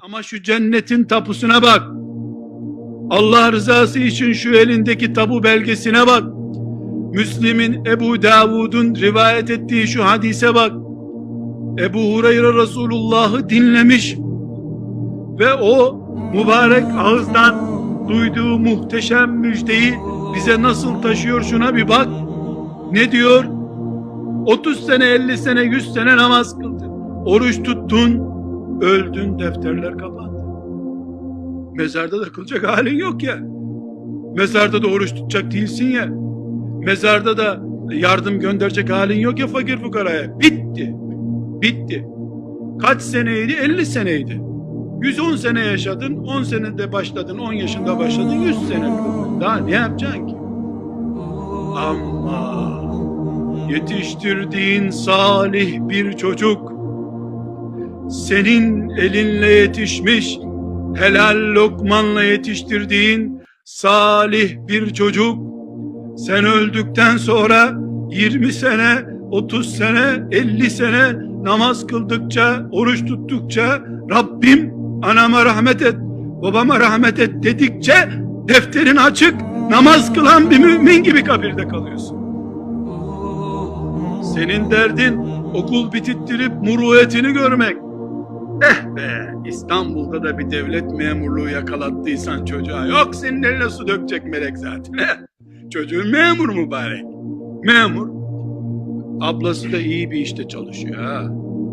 Ama şu cennetin tapusuna bak. Allah rızası için şu elindeki tabu belgesine bak. Müslim'in, Ebu Davud'un rivayet ettiği şu hadise bak. Ebu Hureyre Resulullah'ı dinlemiş ve o mübarek ağızdan duyduğu muhteşem müjdeyi bize nasıl taşıyor, şuna bir bak. Ne diyor? 30 sene, 50 sene, 100 sene namaz kıldın, oruç tuttun, öldün, defterler kapandı. Mezarda da kılacak halin yok ya. Mezarda da oruç tutacak değilsin ya. Mezarda da yardım gönderecek halin yok ya fakir fukaraya. Bitti. Bitti. Kaç seneydi? 50 seneydi. 110 sene yaşadın, 10 senede başladın, 10 yaşında başladın, 100 sene kıldın. Daha ne yapacaksın ki? Ama yetiştirdiğin salih bir çocuk, senin elinle yetişmiş, helal lokmanla yetiştirdiğin salih bir çocuk, sen öldükten sonra 20 sene, 30 sene, 50 sene namaz kıldıkça, oruç tuttukça, Rabbim anama rahmet et, babama rahmet et dedikçe defterin açık, namaz kılan bir mümin gibi kabirde kalıyorsun. Senin derdin okul bitirttirip muruetini görmek. Eh be, İstanbul'da da bir devlet memurluğu yakalattıysan çocuğa, yok senin eline su dökecek melek zaten. Çocuğun memur mübarek. Memur. Ablası da iyi bir işte çalışıyor ha.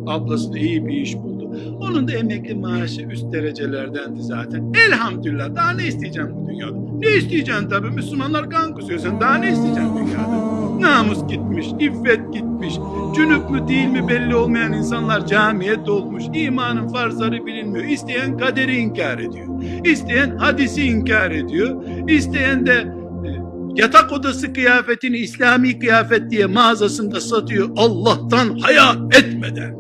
Ablası da iyi bir iş buldu. Onun da emekli maaşı üst derecelerdendi zaten. Elhamdülillah, daha ne isteyeceğim bu dünyada? Ne isteyeceksin tabii, Müslümanlar kan kusuyor, sen daha ne isteyeceksin dünyada? Namus gitmiş, iffet gitmiş, cünüp mü değil mi belli olmayan insanlar camiye dolmuş, imanın farzları bilinmiyor. İsteyen kaderi inkar ediyor, İsteyen hadisi inkar ediyor, İsteyen de yatak odası kıyafetini İslami kıyafet diye mağazasında satıyor, Allah'tan haya etmeden.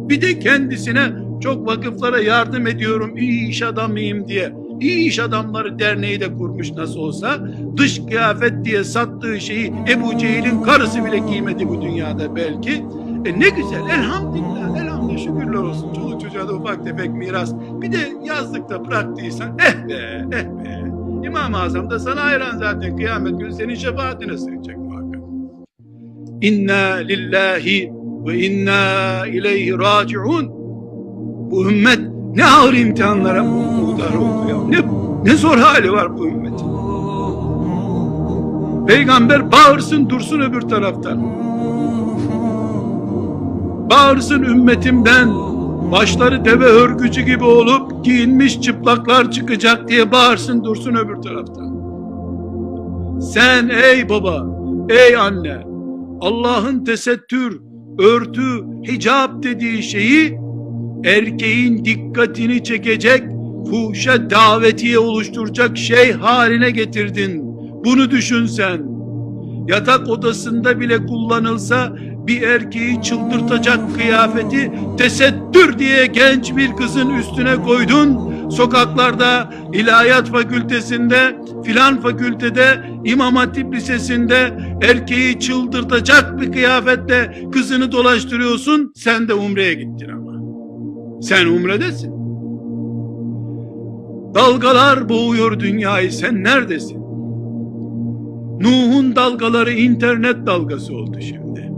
Bir de kendisine çok vakıflara yardım ediyorum, iyi iş adamıyım diye. İyi iş adamları derneği de kurmuş nasıl olsa. Dış kıyafet diye sattığı şeyi Ebu Cehil'in karısı bile giymedi bu dünyada belki. Ne güzel, elhamdülillah, elhamdülillah, şükürler olsun. Çoluk çocuğa da ufak tefek miras. Bir de yazlıkta bıraktıysan, eh be, eh be. İmam-ı Azam da sana hayran zaten, kıyamet günü senin şefaatine sığınacak muhakkak. İnna lillahi ve inna ileyhi raciun. Bu ümmet ne ağır imtihanlara muhtar oldu ya. Ne zor hali var bu ümmetin. Peygamber bağırsın dursun öbür taraftan. Bağırsın ümmetimden başları deve hörgücü gibi olup giyinmiş çıplaklar çıkacak diye bağırsın dursun öbür taraftan. Sen ey baba, ey anne, Allah'ın tesettür, örtü, hicap dediği şeyi erkeğin dikkatini çekecek, fuhşa davetiye oluşturacak şey haline getirdin. Bunu düşün sen. Yatak odasında bile kullanılsa bir erkeği çıldırtacak kıyafeti tesettür diye genç bir kızın üstüne koydun. Sokaklarda, ilahiyat fakültesinde, filan fakültede, İmam Hatip Lisesi'nde erkeği çıldırtacak bir kıyafetle kızını dolaştırıyorsun. Sen de umreye gittin ama. Sen umredesin. Dalgalar boğuyor dünyayı, sen neredesin? Nuh'un dalgaları internet dalgası oldu şimdi.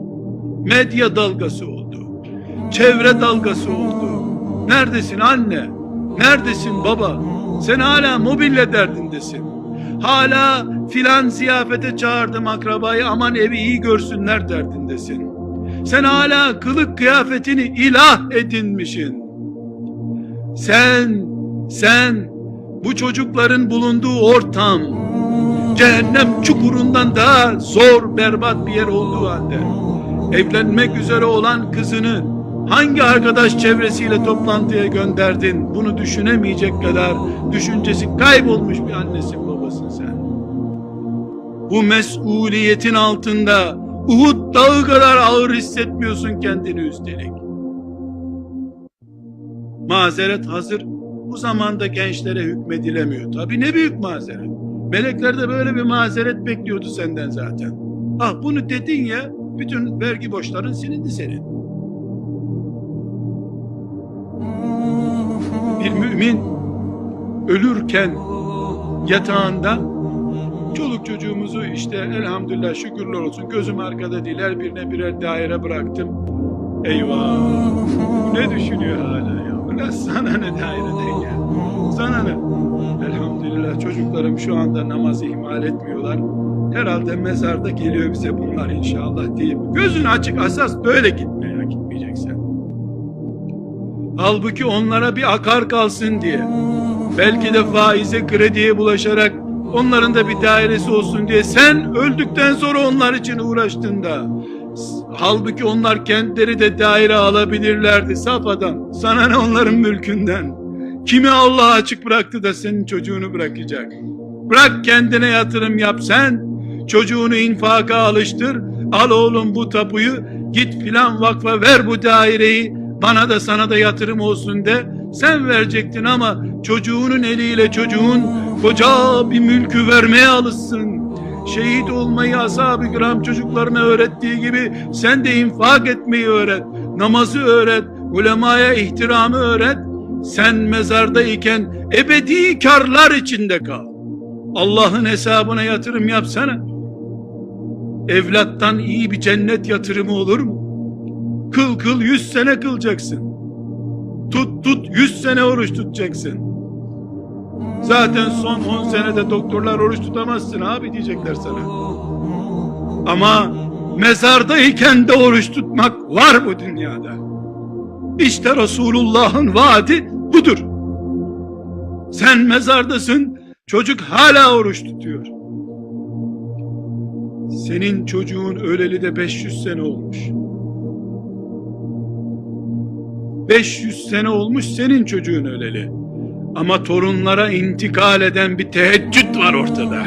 Medya dalgası oldu. Çevre dalgası oldu. Neredesin anne? Neredesin baba? Sen hala mobilya derdindesin. Hala filan ziyafete çağırdım akrabayı, aman evi iyi görsünler derdindesin. Sen hala kılık kıyafetini ilah edinmişsin. Sen bu çocukların bulunduğu ortam cehennem çukurundan daha zor, berbat bir yer olduğu halde evlenmek üzere olan kızını hangi arkadaş çevresiyle toplantıya gönderdin? Bunu düşünemeyecek kadar düşüncesi kaybolmuş bir annesin, babasın sen. Bu mesuliyetin altında Uhud dağı kadar ağır hissetmiyorsun kendini üstelik. Mazeret hazır. Bu zamanda gençlere hükmedilemiyor. Tabii ne büyük mazeret. Melekler de böyle bir mazeret bekliyordu senden zaten. Ah bunu dedin ya, bütün vergi borçların silindi senin. mümin ölürken yatağında çoluk çocuğumuzu işte elhamdülillah şükürler olsun gözüm arkada değil her birine birer daire bıraktım. Eyvah! Bu ne düşünüyor hala ya? Ulan sana ne daireden ya? Sana ne? Elhamdülillah çocuklarım şu anda namazı ihmal etmiyorlar. Herhalde mezarda geliyor bize bunlar inşallah deyip gözün açık asas böyle gitme ya, gitmeyeceksen. Halbuki onlara bir akar kalsın diye, belki de faize krediye bulaşarak onların da bir dairesi olsun diye sen öldükten sonra onlar için uğraştın da, halbuki onlar kendileri de daire alabilirlerdi. Saf adam, sana ne onların mülkünden? Kimi Allah açık bıraktı da senin çocuğunu bırakacak? Bırak kendine yatırım yap sen, çocuğunu infaka alıştır, al oğlum bu tapuyu, git filan vakfa ver bu daireyi, bana da sana da yatırım olsun de. Sen verecektin ama çocuğunun eliyle çocuğun koca bir mülkü vermeye alışsın. Şehit olmayı ashab-ı kiram çocuklarına öğrettiği gibi sen de infak etmeyi öğret, namazı öğret, ulemaya ihtiramı öğret. Sen mezardayken ebedi karlar içinde kal. Allah'ın hesabına yatırım yapsana. Evlattan iyi bir cennet yatırımı olur mu? Kıl 100 sene kılacaksın. Tut 100 sene oruç tutacaksın. Zaten son 10 senede doktorlar oruç tutamazsın abi diyecekler sana. Ama mezardayken de oruç tutmak var bu dünyada. İşte Resulullah'ın vaadi budur. Sen mezardasın, çocuk hala oruç tutuyor. Senin çocuğun öleli de 500 sene olmuş. 500 sene olmuş senin çocuğun öleli. Ama torunlara intikal eden bir teheccüd var ortada.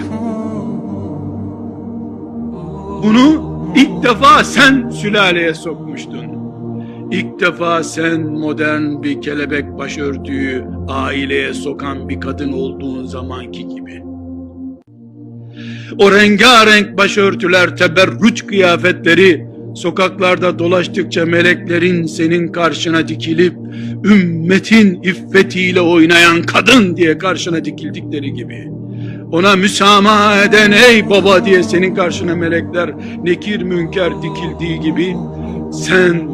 Bunu ilk defa sen sülaleye sokmuştun. İlk defa sen modern bir kelebek başörtüyü aileye sokan bir kadın olduğun zamanki gibi. O rengarenk başörtüler, teberrüç kıyafetleri sokaklarda dolaştıkça meleklerin senin karşına dikilip ümmetin iffetiyle oynayan kadın diye karşına dikildikleri gibi, ona müsamaha eden ey baba diye senin karşına melekler nekir münker dikildiği gibi, sen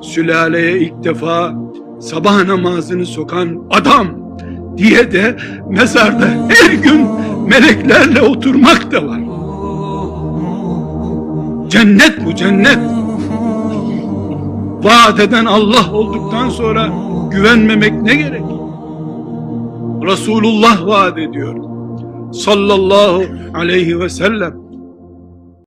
sülaleye ilk defa sabah namazını sokan adam diye de mezarda her gün meleklerle oturmak da var. Cennet bu, cennet. Vaat eden Allah olduktan sonra güvenmemek ne gerek? Resulullah vaat ediyor sallallahu aleyhi ve sellem.